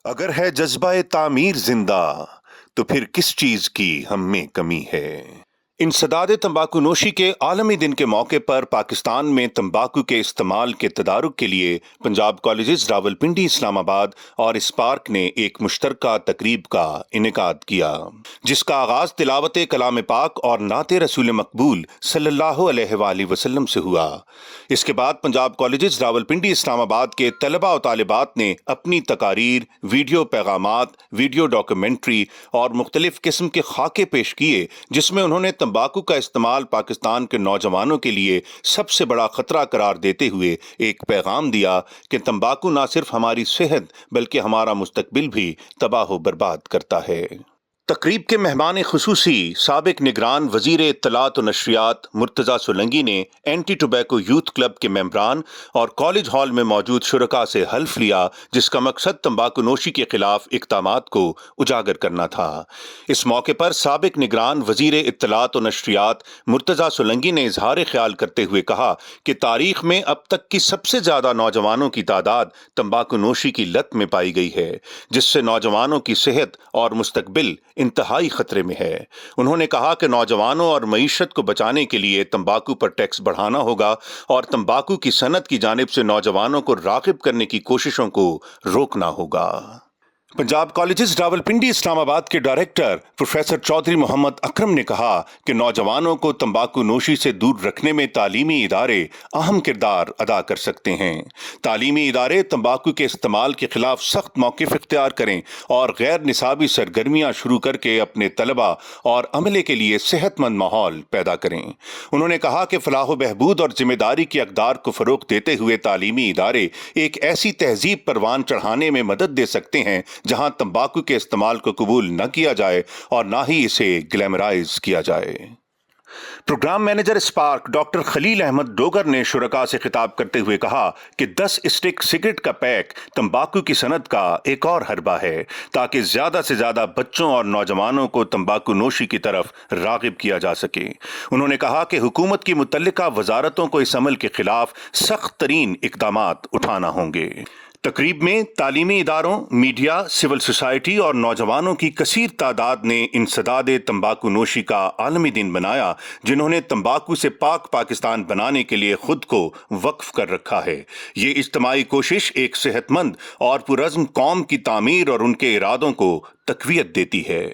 अगर है जज्बा तामीर जिंदा तो फिर किस चीज की हम में कमी है। इंसदाद तंबाकू नोशी के आलमी दिन के मौके पर पाकिस्तान में तंबाकू के इस्तेमाल के तदारुक के लिए पंजाब कॉलेजेस रावलपिंडी इस्लामाबाद और स्पार्क ने एक मुश्तरका तकरीब का इनेकाद किया, जिसका आगाज तिलावत कलाम पाक और नाते रसूल मकबूल सल्लल्लाहु अलैहि वसल्लम से हुआ। इसके बाद पंजाब कॉलेजेस रावलपिंडी इस्लामाबाद के तलबा और तालिबात ने अपनी तकारीर, वीडियो पैगामात, वीडियो डॉक्यूमेंट्री और मुख्तलिफ किस्म के खाके पेश किए, जिसमें उन्होंने तंबाकू का इस्तेमाल पाकिस्तान के नौजवानों के लिए सबसे बड़ा खतरा करार देते हुए एक पैगाम दिया कि तंबाकू न सिर्फ हमारी सेहत बल्कि हमारा मुस्तकबिल भी तबाह बर्बाद करता है। तकरीब के मेहमान खुसूसी साबिक निगरान वजीर इत्तलात और नशरियात मुर्तज़ा सोलंकी ने एंटी टोबैको यूथ क्लब के मेंबरान और कॉलेज हॉल में मौजूद शुरका से हल्फ लिया, जिसका मकसद तंबाकू नोशी के खिलाफ इक़दामात को उजागर करना था। इस मौके पर साबिक निगरान वजीर इत्तलात और नशरियात मुर्तज़ा सोलंकी ने इजहार ख्याल करते हुए कहा कि तारीख में अब तक की सबसे ज़्यादा नौजवानों की तादाद तंबाकू नोशी की लत में पाई गई है, जिससे नौजवानों की सेहत और मुस्तकबिल इंतहाई खतरे में है। उन्होंने कहा कि नौजवानों और मईशत को बचाने के लिए तंबाकू पर टैक्स बढ़ाना होगा और तंबाकू की सनत की जानिब से नौजवानों को राग़िब करने की कोशिशों को रोकना होगा। पंजाब कॉलेजेस रावलपिंडी इस्लामाबाद के डायरेक्टर प्रोफेसर चौधरी मोहम्मद अकरम ने कहा कि नौजवानों को तंबाकू नोशी से दूर रखने में तालीमी इदारे अहम किरदार अदा कर सकते हैं। तालीमी इदारे तंबाकू के इस्तेमाल के खिलाफ सख्त मौक़िफ़ इख्तियार करें और गैर निसाबी सरगर्मियाँ शुरू करके अपने तलबा और अमले के लिए सेहतमंद माहौल पैदा करें। उन्होंने कहा कि फलाह बहबूद और जिम्मेदारी के अक़दार को फ़रोग़ देते हुए तालीमी इदारे एक ऐसी तहजीब परवान चढ़ाने में मदद दे सकते हैं जहां तंबाकू के इस्तेमाल को कबूल न किया जाए और ना ही इसे ग्लैमराइज किया जाए। Programme manager Spark doctor Khalil Ahmad Dogar ने शुरका से खिताब करते हुए कहा कि 10 स्टिक सिगरेट का पैक तंबाकू की सनत का एक और हरबा है, ताकि ज्यादा से ज्यादा बच्चों और नौजवानों को तंबाकू नोशी की तरफ राग़िब किया जा सके। उन्होंने कहा कि हुकूमत की मुतल्लिका वजारतों को इस अमल के खिलाफ सख्त तरीन इक़दामात उठाना होंगे। तकरीब में तालीमी इदारों, मीडिया, सिविल सोसाइटी और नौजवानों की कसीर तादाद ने इंसदाद तंबाकू नोशी का आलमी दिन बनाया, जिन्होंने तंबाकू से पाक पाकिस्तान बनाने के लिए खुद को वक्फ कर रखा है। ये इज्तिमाई कोशिश एक सेहतमंद और पुरअज़्म कौम की तामीर और उनके इरादों को तक़वियत देती है।